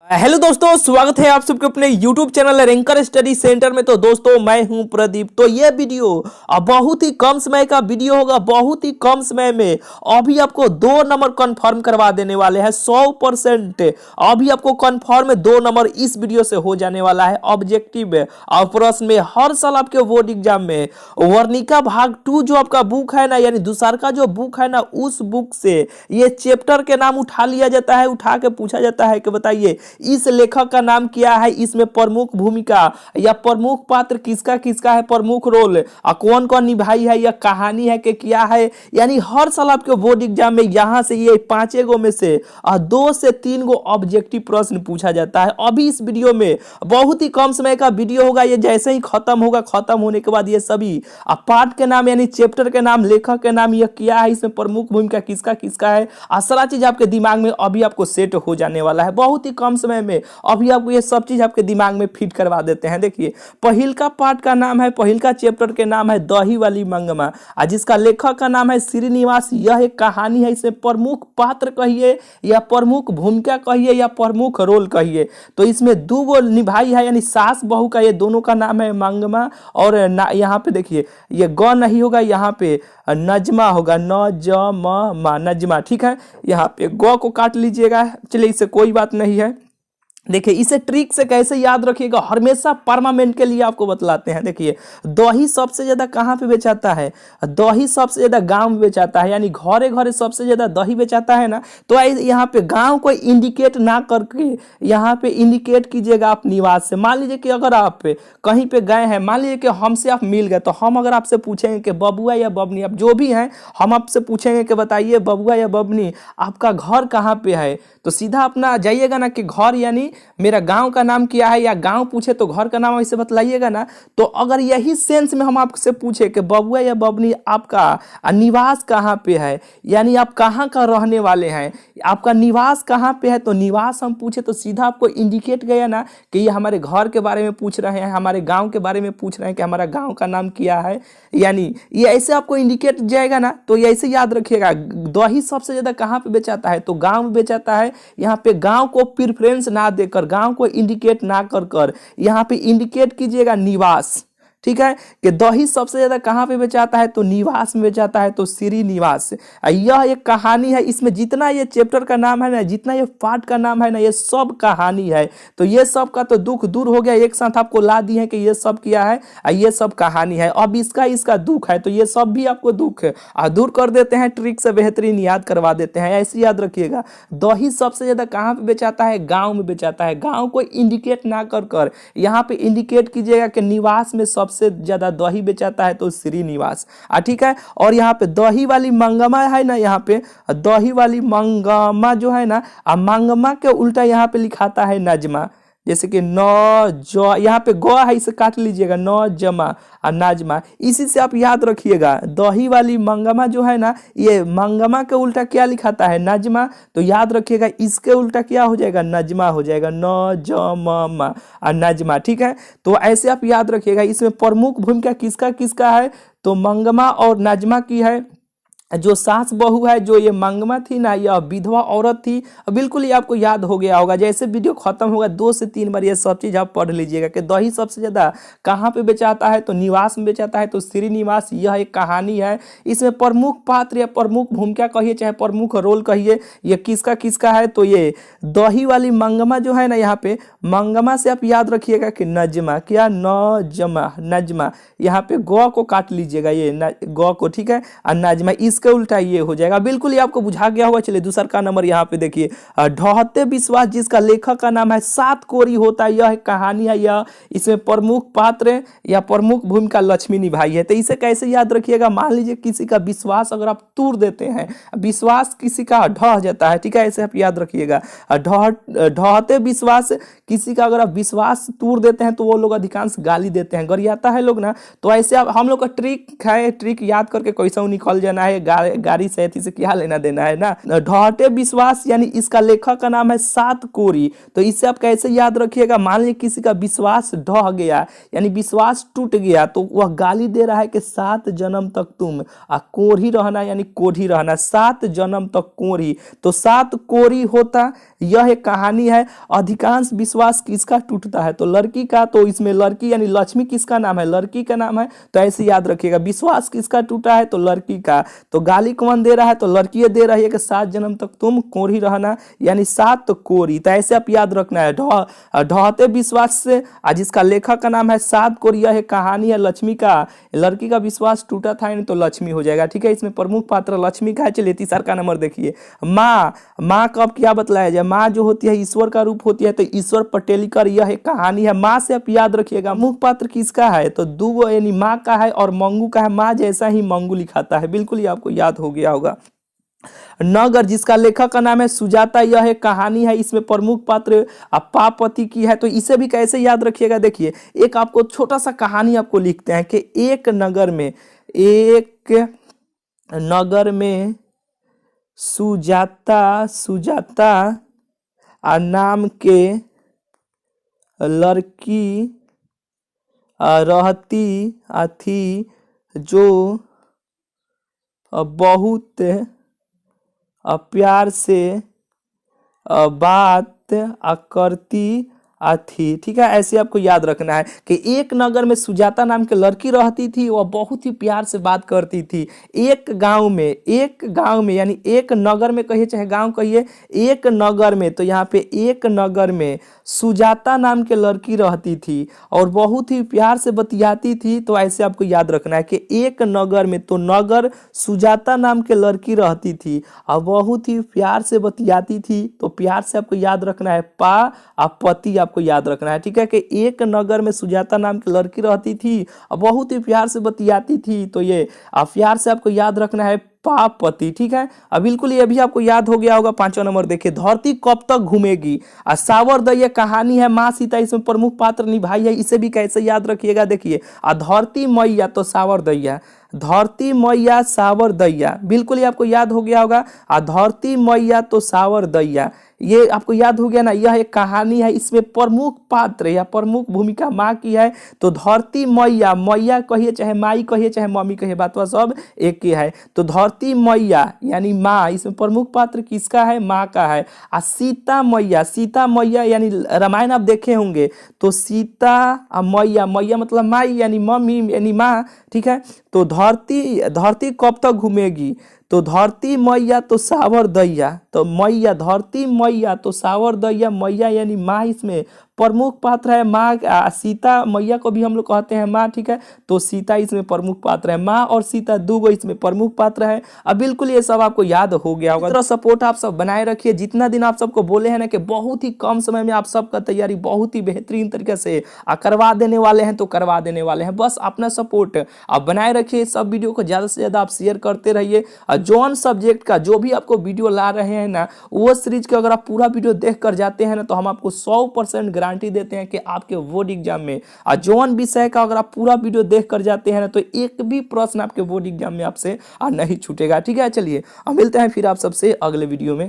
Hello दोस्तों, स्वागत है आप सबके अपने YouTube channel ranker study centre में। तो दोस्तों मैं हूं प्रदीप। तो ये वीडियो बहुत ही कम समय का वीडियो होगा। बहुत ही कम समय में अभी आपको 2 नंबर कंफर्म करवा देने वाले हैं 100%। अभी आपको कंफर्म 2 नंबर इस वीडियो से हो जाने वाला है। ऑब्जेक्टिव और प्रश्न में हर साल आपके बोर्ड एग्जाम में वर्णिका भाग 2 जो आपका बुक है ना, यानी दूसर का जो बुक है ना, उस बुक से ये चैप्टर के नाम उठा लिया जाता है। उठा के पूछा जाता है कि बताइए इस लेखक का नाम क्या है, इसमें प्रमुख भूमिका या प्रमुख पात्र किसका किसका है, प्रमुख रोल कौन कौन निभाई है, या कहानी है कि क्या है। यानी हर साल आपके बोर्ड एग्जाम में यहां से ये 5 गो में से 2 से 3 गो ऑब्जेक्टिव प्रश्न पूछा जाता है। अभी इस वीडियो में बहुत ही कम समय का वीडियो होगा। ये जैसे ही खत्म होगा, खत्म होने के बाद ये सभी पार्ट के नाम यानी चैप्टर के नाम, लेखक के नाम, यह क्या है, इसमें प्रमुख भूमिका किसका किसका है, सारा चीज आपके दिमाग में अभी आपको सेट हो जाने वाला है। बहुत ही कम समय में अभी आपको ये सब चीज आपके दिमाग में फिट करवा देते हैं। देखिए, पहिल का पार्ट का नाम है, पहिल का चैप्टर के नाम है दही वाली मंगमा, जिसका लेखक का नाम है श्रीनिवास। यह एक कहानी है। इसमें प्रमुख पात्र कहिए या प्रमुख भूमिका कहिए या प्रमुख रोल कहिए, तो इसमें 2 गो निभाई है, यानी सास बहू का, ये दोनों का नाम है मंगमा। और यहाँ पे देखिए, ये ग नहीं होगा, यहाँ पे नजमा होगा, न नजमा। ठीक है, यहाँ पे ग को काट लीजिएगा। चलिए, इससे कोई बात नहीं है। देखिए, इसे ट्रिक से कैसे याद रखिएगा, हमेशा परमानेंट के लिए आपको बतलाते हैं। देखिए, दही सबसे ज्यादा कहाँ पे बेचाता है? दही सबसे ज्यादा गांव में बेचाता है, यानी घरे घरे सबसे ज्यादा दही बेचाता है ना। तो यहाँ पे गांव को इंडिकेट ना करके यहाँ पे इंडिकेट कीजिएगा आप निवास से। मान लीजिए कि अगर आप कहीं पे गए हैं, मान लीजिए कि हमसे आप मिल गए, तो हम अगर आपसे पूछेंगे कि बबुआ या बबनी, आप जो भी हैं, हम आपसे पूछेंगे कि बताइए बबुआ या बबनी आपका घर कहाँ पे है, तो सीधा अपना जाइएगा ना कि घर, यानी मेरा गांव का नाम क्या है, या गांव पूछे तो घर का नाम ऐसे बतलाइएगा ना। तो अगर यही सेंस में हम आपसे पूछे कि बबुआ या बबनी आपका निवास कहाँ पे है, यानी आप कहाँ का रहने वाले हैं, आपका निवास कहाँ पे है, तो निवास हम पूछे तो सीधा आपको इंडिकेट गया ना कि ये हमारे घर के बारे में पूछ रहे हैं, हमारे गांव के बारे में पूछ रहे हैं कि हमारा गांव का नाम क्या है। यानी ये ऐसे आपको इंडिकेट जाएगा ना। तो ये ऐसे याद रखिएगा, दही सबसे ज्यादा कहाँ पे बेचाता है, तो गांव में बेचाता है। यहाँ पे गांव को प्रेफरेंस ना देकर, गांव को इंडिकेट ना कर यहाँ पे इंडिकेट कीजिएगा निवास। ठीक है, कि दही सबसे ज्यादा कहाँ पे बेचाता है, तो निवास में बेचाता है, तो श्रीनिवास। यह एक कहानी है। इसमें जितना ये चैप्टर का नाम है ना, जितना ये पार्ट का नाम है ना, ये सब कहानी है। तो ये सब का तो दुख दूर हो गया, एक साथ आपको ला दिए हैं कि ये सब क्या है, ये सब कहानी है। अब इसका दुख है, तो ये सब भी आपको दुख दूर कर देते हैं, ट्रिक से बेहतरीन याद करवा देते हैं। ऐसे याद रखिएगा, दही सबसे ज्यादा कहाँ पे बेचाता है, गाँव में बेचाता है। गाँव को इंडिकेट ना कर यहाँ पे इंडिकेट कीजिएगा कि निवास में सबसे ज्यादा दही बेचाता है, तो श्रीनिवास। ठीक है, और यहाँ पे दही वाली मंगमा है ना, यहाँ पे दही वाली मंगमा जो है ना, मंगमा के उल्टा यहाँ पे लिखाता है नजमा। जैसे कि न जो यहाँ पे ग है, इसे काट लीजिएगा, न जमा और नाजमा। इसी से आप याद रखिएगा, दही वाली मंगमा जो है ना, ये मंगमा के उल्टा क्या लिखाता है, नजमा। तो याद रखिएगा, इसके उल्टा क्या हो जाएगा, नजमा हो जाएगा, न जमा और नजमा। ठीक है, तो ऐसे आप याद रखिएगा। इसमें प्रमुख भूमिका किसका किसका है, तो मंगमा और नजमा की है। जो सास बहू है, जो ये मंगमा थी ना, यह विधवा औरत थी। बिल्कुल ये आपको याद हो गया होगा। जैसे वीडियो खत्म होगा 2 से 3 बार ये सब चीज आप पढ़ लीजिएगा कि दही सबसे ज्यादा कहाँ पे बेचाता है, तो निवास में बेचाता है, तो श्रीनिवास। यह एक कहानी है। इसमें प्रमुख पात्र या प्रमुख भूमिका कहिए चाहे प्रमुख रोल कहिए, ये किसका किसका है, तो ये दही वाली मंगमा जो है ना, यहाँ पे मंगमा से आप याद रखिएगा कि नजमा, क्या न नजमा। यहाँ पे ग को काट लीजिएगा, ये ग को। ठीक है, और नजमा इसके उल्टा ये हो जाएगा। बिल्कुल ये आपको बुझा गया होगा। चलिए, दूसरा का नंबर यहाँ पे देखिए, ढहते विश्वास, जिसका लेखक का नाम है 7 कोरी होता है। यह कहानी है। यह इसमें प्रमुख पात्र या प्रमुख भूमिका लक्ष्मी निभाई है। तो इसे कैसे याद रखिएगा, मान लीजिए किसी का विश्वास अगर आप तोड़ देते हैं, विश्वास किसी का ढह जाता है। ठीक है, ऐसे आप याद रखिएगा, ढहते विश्वास, किसी का अगर आप विश्वास तोड़ देते हैं तो वो लोग अधिकांश गाली देते हैं, गरियाता है लोग ना। तो ऐसे आप हम लोग का ट्रिक है, ट्रिक याद करके कैसे निकल जाना है। गाड़ी से से क्या लेना देना है ना। ढहते विश्वास यानी इसका लेखक का नाम है सात कोरी। तो इससे आप कैसे याद रखिएगा, मान लीजिए किसी का विश्वास ढह गया यानी विश्वास टूट गया तो वह गाली दे रहा है कि 7 जन्म तक तुम कोढ़ी रहना यानी कोढ़ी रहना, 7 जन्म तक कोढ़ी। तो 7 कोढ़ी होता, यह एक कहानी है। अधिकांश विश्वास किसका टूटता है, तो लड़की का। तो इसमें लड़की यानी लक्ष्मी किसका नाम है, लड़की का नाम है। तो ऐसे याद रखिएगा, विश्वास किसका टूटा है, तो लड़की का। तो गाली कौन दे रहा है, तो लड़की दे रही है कि 7 जन्म तक तुम कोढ़ी रहना यानी 7 कोढ़ी। तो ऐसे आप याद रखना है। ढहते विश्वास से जिसका लेखक का नाम है सात कोढ़ी, यह कहानी है लक्ष्मी का। लड़की का विश्वास टूटा था यानी तो लक्ष्मी हो जाएगा, ठीक है। इसमें प्रमुख पात्र लक्ष्मी का है। चलिए तीसरा का नंबर देखिए, माँ। माँ का अब क्या बतलाया जाए, माँ जो होती है ईश्वर का रूप होती है। तो ईश्वर पटेलिकर, यह एक कहानी है। माँ से आप याद रखिएगा मुख्य पात्र किसका है, तो दुगो यानी माँ का है और मंगू का है। माँ जैसा ही मंगू लिखाता है, बिल्कुल ही आपको याद हो गया होगा। नगर जिसका लेखक का नाम है सुजाता, यह एक कहानी है। इसमें प्रमुख पात्र पापति की है। तो इसे भी कैसे याद रखिएगा, देखिए एक आपको छोटा सा कहानी आपको लिखते हैं कि एक नगर में सुजाता नाम के लड़की रहती थी जो बहुत प्यार से बात करती थी, ठीक है। ऐसे आपको याद रखना है कि एक नगर में सुजाता नाम की लड़की रहती थी, वह बहुत ही प्यार से बात करती थी। एक गांव में यानी एक नगर में कहिए चाहे गांव कहिए, एक नगर में। तो यहाँ पे एक नगर में सुजाता नाम की लड़की रहती थी और बहुत ही प्यार से बतियाती थी। तो ऐसे आपको याद रखना है कि एक नगर में, तो नगर सुजाता नाम की लड़की रहती थी और बहुत ही प्यार से बतियाती थी। तो प्यार से आपको याद रखना है पति, आपको याद रखना है, ठीक है। कि एक नगर में सुजाता नाम की लड़की रहती थी और बहुत ही प्यार से बतियाती थी। तो ये प्यार से आपको याद रखना है पापति, ठीक है। अब बिल्कुल ये भी आपको याद हो गया होगा। 5वां नंबर देखिए, धरती कब तक घूमेगी। सावर दैया कहानी है, माँ सीता इसमें प्रमुख पात्र निभाई है। इसे भी कैसे याद रखिएगा, देखिए धरती मैया तो सावर दैया, धरती मैया सावर दैया, बिल्कुल ही आपको याद हो गया होगा। धरती मैया तो सावर दैया, ये आपको याद हो गया ना। यह एक कहानी है, इसमें प्रमुख पात्र या प्रमुख भूमिका माँ की है। तो धरती मैया, मैया कहिए चाहे माई कहिए चाहे मम्मी कहिए, बात सब एक ही है। तो धरती मैया यानी माँ, इसमें प्रमुख पात्र किसका है, माँ का है। सीता मैया यानी रामायण आप देखे होंगे। तो सीता मैया, मैया मतलब माई यानी मम्मी यानी माँ, ठीक है। तो धरती कब तक घूमेगी, तो धरती मैया तो सावर दैया। तो मैया, धरती मैया तो सावर दैया, मैया यानी माँ इसमें प्रमुख पात्र है। माँ सीता मैया को भी हम लोग कहते हैं माँ, ठीक है। तो सीता इसमें प्रमुख पात्र है, माँ और सीता दूगो इसमें प्रमुख पात्र है। अब बिल्कुल ये सब आपको याद हो गया होगा। तो सपोर्ट आप सब बनाए रखिए। जितना दिन आप सबको बोले हैं ना कि बहुत ही कम समय में आप सबका तैयारी बहुत ही बेहतरीन तरीके से करवा देने वाले हैं, तो करवा देने वाले हैं। बस अपना सपोर्ट आप बनाए रखिए। सब वीडियो को ज़्यादा से ज़्यादा आप शेयर करते रहिए। जॉन सब्जेक्ट का जो भी आपको वीडियो ला रहे हैं ना, वो सीरीज का अगर आप पूरा वीडियो देख कर जाते हैं ना, तो हम आपको 100% गारंटी देते हैं कि आपके बोर्ड एग्जाम में जॉन विषय का अगर आप पूरा वीडियो देख कर जाते हैं ना, तो एक भी प्रश्न आपके बोर्ड एग्जाम में आपसे नहीं छूटेगा, ठीक है। चलिए मिलते हैं फिर आप सबसे अगले वीडियो में।